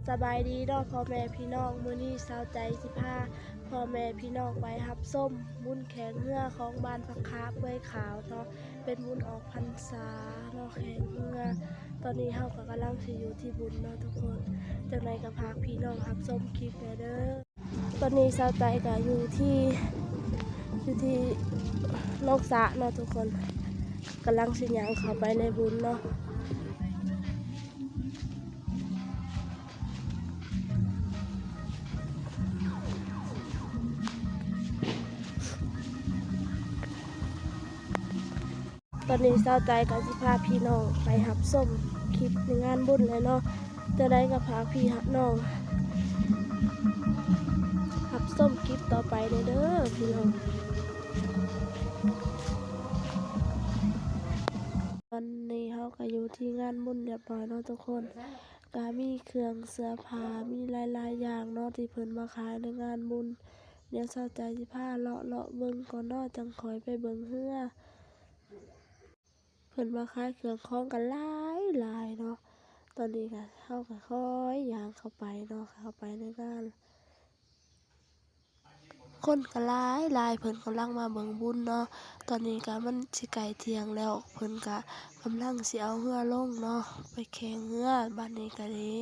สบายดีเนาะพ่อแม่พี่น้องมื้อนี้สาวใจสิพาพ่อแม่พี่น้องไปรับส้มบุญแข่งเรือของบ้านพักคาเปื่อยขาวเนาะเป็นบุญออกพรรษาเนาะแข่งเรือตอนนี้เฮาก็กำลังสิอยู่ที่บุญเนาะทุกคนจังไดก็พาพี่น้องรับส้มคลิปเด้อตอนนี้สาวใจก็อยู่ที่นอกสระเนาะทุกคนกำลังสิย่างเข้าไปในบุญเนาะตอนนี้เศร้าใจกับสิพาพี่น้องไปหับส้มคลิปในงานบุญเลยเนาะจะได้กับพาพี่หับน้องหับส้มคลิปต่อไปเด้อพี่น้องตอนนี้เขาก็อยู่ที่งานบุญเรียบร้อยเนาะทุกคนก็มีเครื่องเสื้อผ้ามีหลายๆอย่างเนาะที่เพิ่นมาขายในงานบุญเดี๋ยวเศร้าใจสิพาเลาะเบิ่งก่อนเนาะจังคอยไปเบิ่งเฮือเพิ่นมาขายเครื่องของกันหลายเนาะตอนนี้ก็เข้ากับค่อยย่างเข้าไปเนาะเข้าไปในงานคนก็หลายเพิ่นกำลังมาเบิ่งบุญเนาะตอนนี้ก็มันสิใกล้เที่ยงแล้วเพิ่นก็กำลังสิเอาเรือลงเนาะไปแข่งเรือบ้านนี้ก็ดี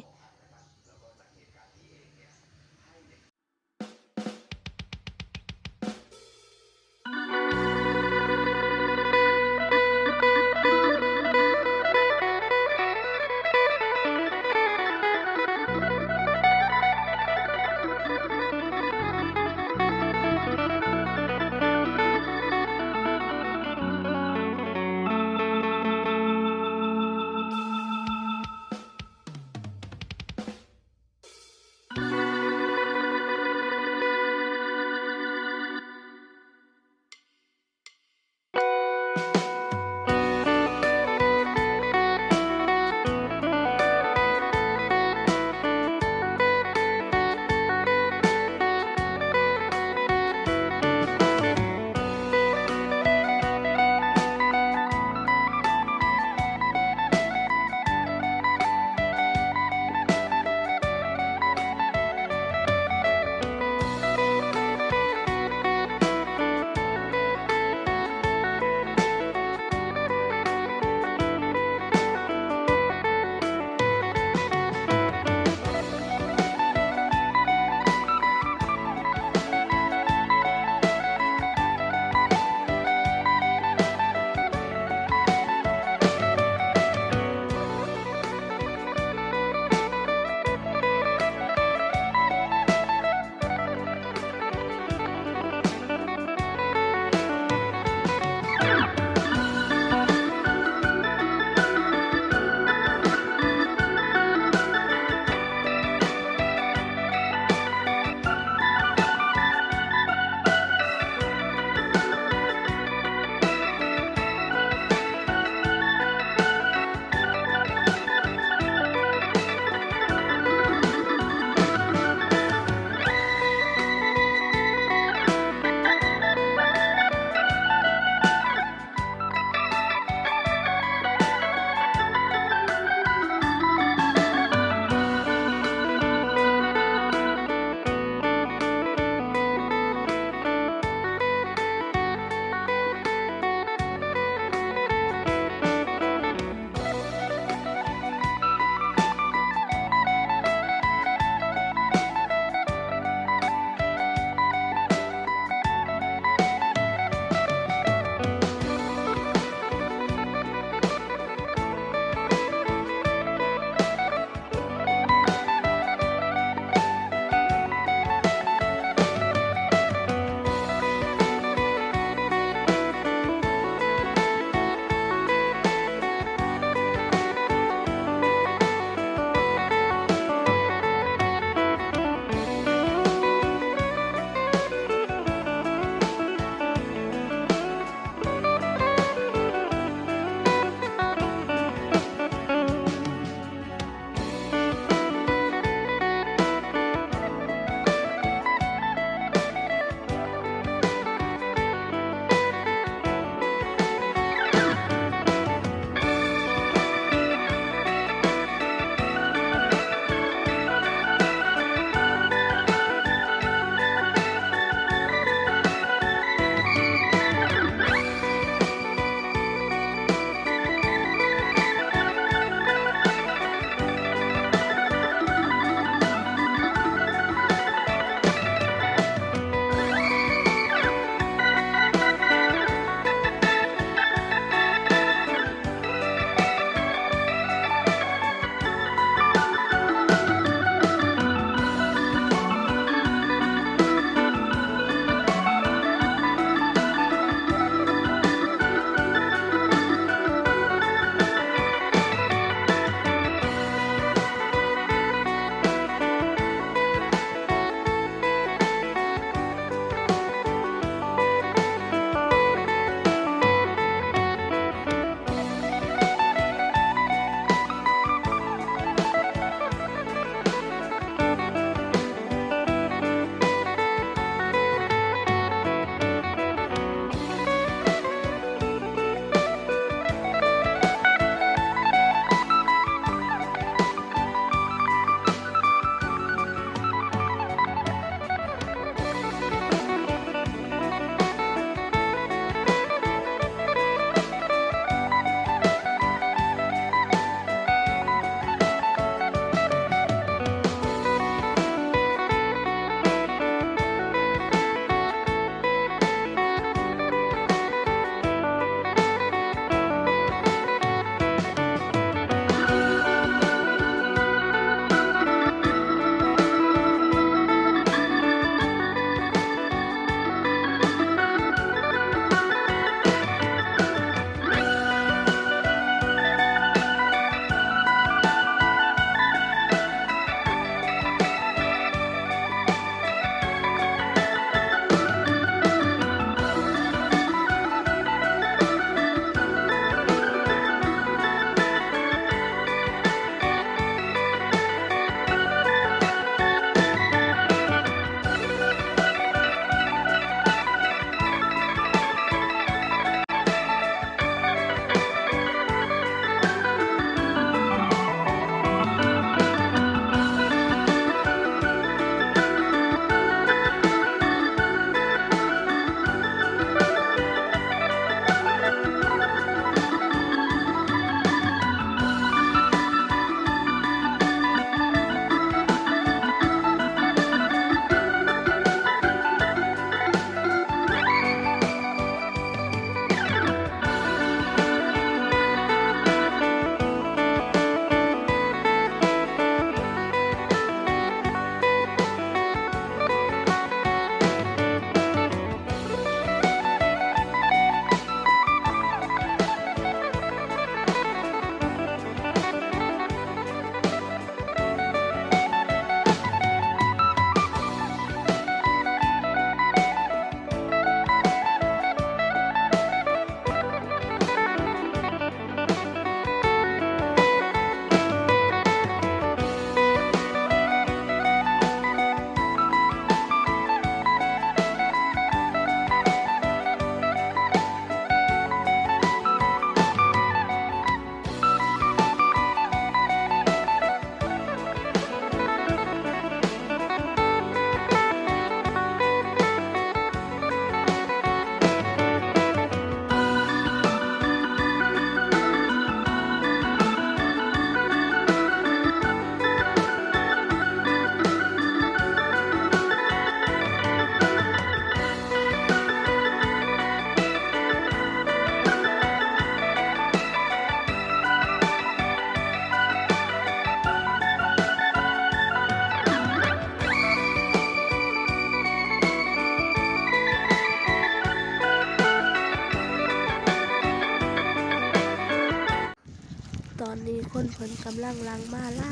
กำลังหลังมาหล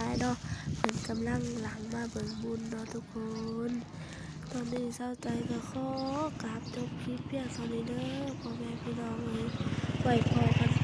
ายเนาะเพิ่นกำลังหลังมาเบิ่งบุญเนาะทุกคนตอนนี้เศร้าใจก็ขอกราบจบคลิปเพียงเท่านี้เด้อพ่อแม่พี่น้องเอ้ยไว้พอกัน